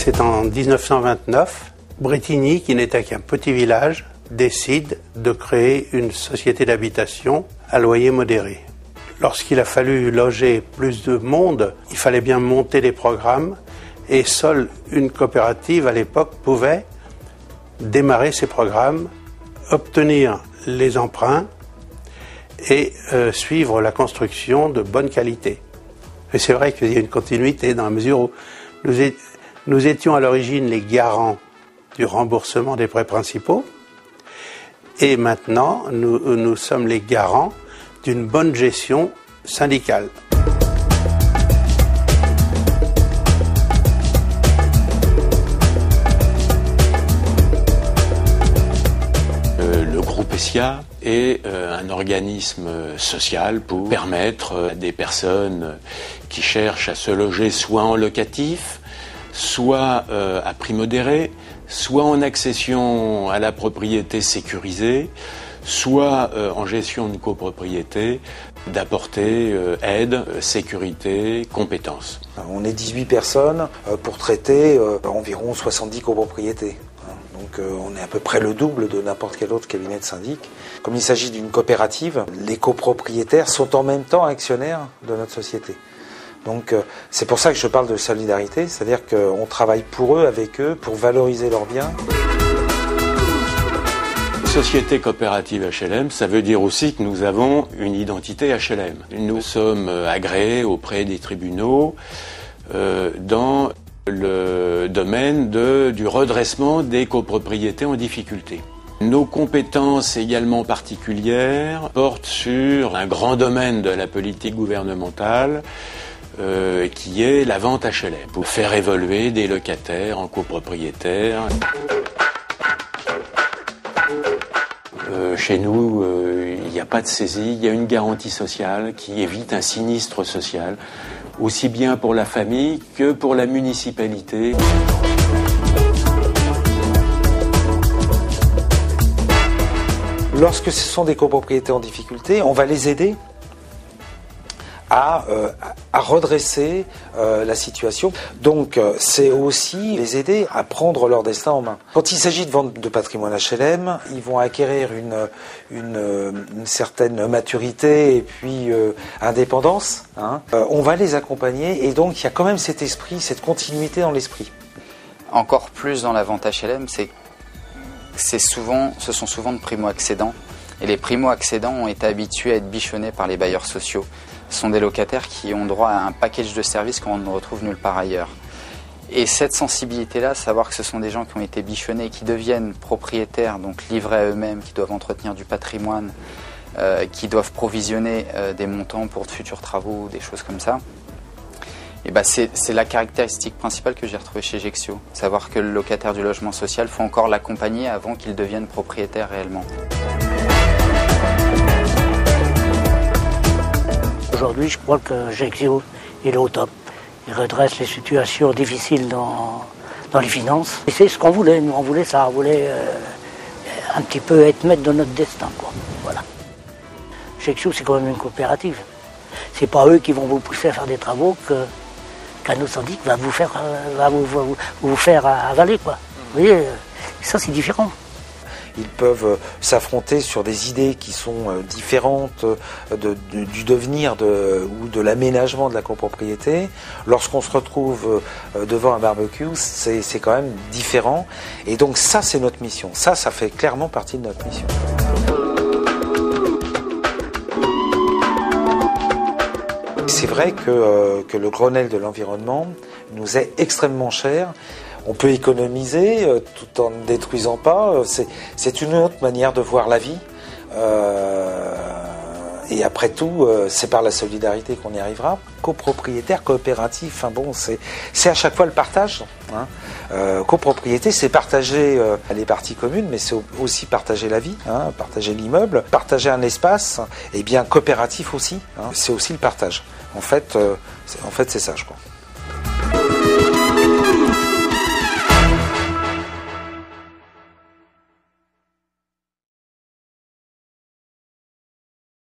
C'est en 1929, Brétigny, qui n'était qu'un petit village, décide de créer une société d'habitation à loyer modéré. Lorsqu'il a fallu loger plus de monde, il fallait bien monter des programmes et seule une coopérative à l'époque pouvait démarrer ces programmes, obtenir les emprunts et suivre la construction de bonne qualité. Et c'est vrai qu'il y a une continuité dans la mesure où nous étions à l'origine les garants du remboursement des prêts principaux et maintenant nous sommes les garants d'une bonne gestion syndicale. Le groupe Essia est un organisme social pour permettre à des personnes qui cherchent à se loger soit en locatif, soit à prix modéré, soit en accession à la propriété sécurisée, soit en gestion de copropriété, d'apporter aide, sécurité, compétences. On est 18 personnes pour traiter environ 70 copropriétés. Donc on est à peu près le double de n'importe quel autre cabinet de syndic. Comme il s'agit d'une coopérative, les copropriétaires sont en même temps actionnaires de notre société. Donc c'est pour ça que je parle de solidarité, c'est-à-dire qu'on travaille pour eux, avec eux, pour valoriser leurs biens. Société coopérative HLM, ça veut dire aussi que nous avons une identité HLM. Nous sommes agréés auprès des tribunaux dans le domaine du redressement des copropriétés en difficulté. Nos compétences également particulières portent sur un grand domaine de la politique gouvernementale qui est la vente HLM, pour faire évoluer des locataires en copropriétaires. Chez nous, il n'y a pas de saisie, il y a une garantie sociale qui évite un sinistre social, aussi bien pour la famille que pour la municipalité. Lorsque ce sont des copropriétés en difficulté, on va les aider à redresser la situation. Donc c'est aussi les aider à prendre leur destin en main. Quand il s'agit de vente de patrimoine HLM, ils vont acquérir une certaine maturité et puis indépendance. On va les accompagner et donc il y a quand même cet esprit, cette continuité dans l'esprit. Encore plus dans la vente HLM, ce sont souvent de primo-accédants. Et les primo-accédants ont été habitués à être bichonnés par les bailleurs sociaux. Ce sont des locataires qui ont droit à un package de services qu'on ne retrouve nulle part ailleurs. Et cette sensibilité-là, savoir que ce sont des gens qui ont été bichonnés et qui deviennent propriétaires, donc livrés à eux-mêmes, qui doivent entretenir du patrimoine, qui doivent provisionner des montants pour de futurs travaux, des choses comme ça, et c'est la caractéristique principale que j'ai retrouvée chez Gexio. Savoir que le locataire du logement social, faut encore l'accompagner avant qu'il devienne propriétaire réellement. Aujourd'hui, je crois que Gexio il est au top. Il redresse les situations difficiles dans les finances. Et c'est ce qu'on voulait. Nous, on voulait ça. On voulait un petit peu être maître de notre destin, quoi. Voilà. Gexio, c'est quand même une coopérative. C'est pas eux qui vont vous pousser à faire des travaux qu'un autre syndic va vous faire avaler, quoi. Vous voyez, ça, c'est différent. Ils peuvent s'affronter sur des idées qui sont différentes du devenir ou de l'aménagement de la copropriété. Lorsqu'on se retrouve devant un barbecue, c'est quand même différent. Et donc ça, c'est notre mission. Ça fait clairement partie de notre mission. C'est vrai que le Grenelle de l'environnement nous est extrêmement cher. On peut économiser tout en ne détruisant pas. C'est une autre manière de voir la vie. Et après tout, c'est par la solidarité qu'on y arrivera. Copropriétaire, coopératif, enfin bon, c'est à chaque fois le partage. Copropriété, c'est partager les parties communes, mais c'est aussi partager la vie, partager l'immeuble, partager un espace. Et bien coopératif aussi, c'est aussi le partage. En fait, c'est ça, je crois.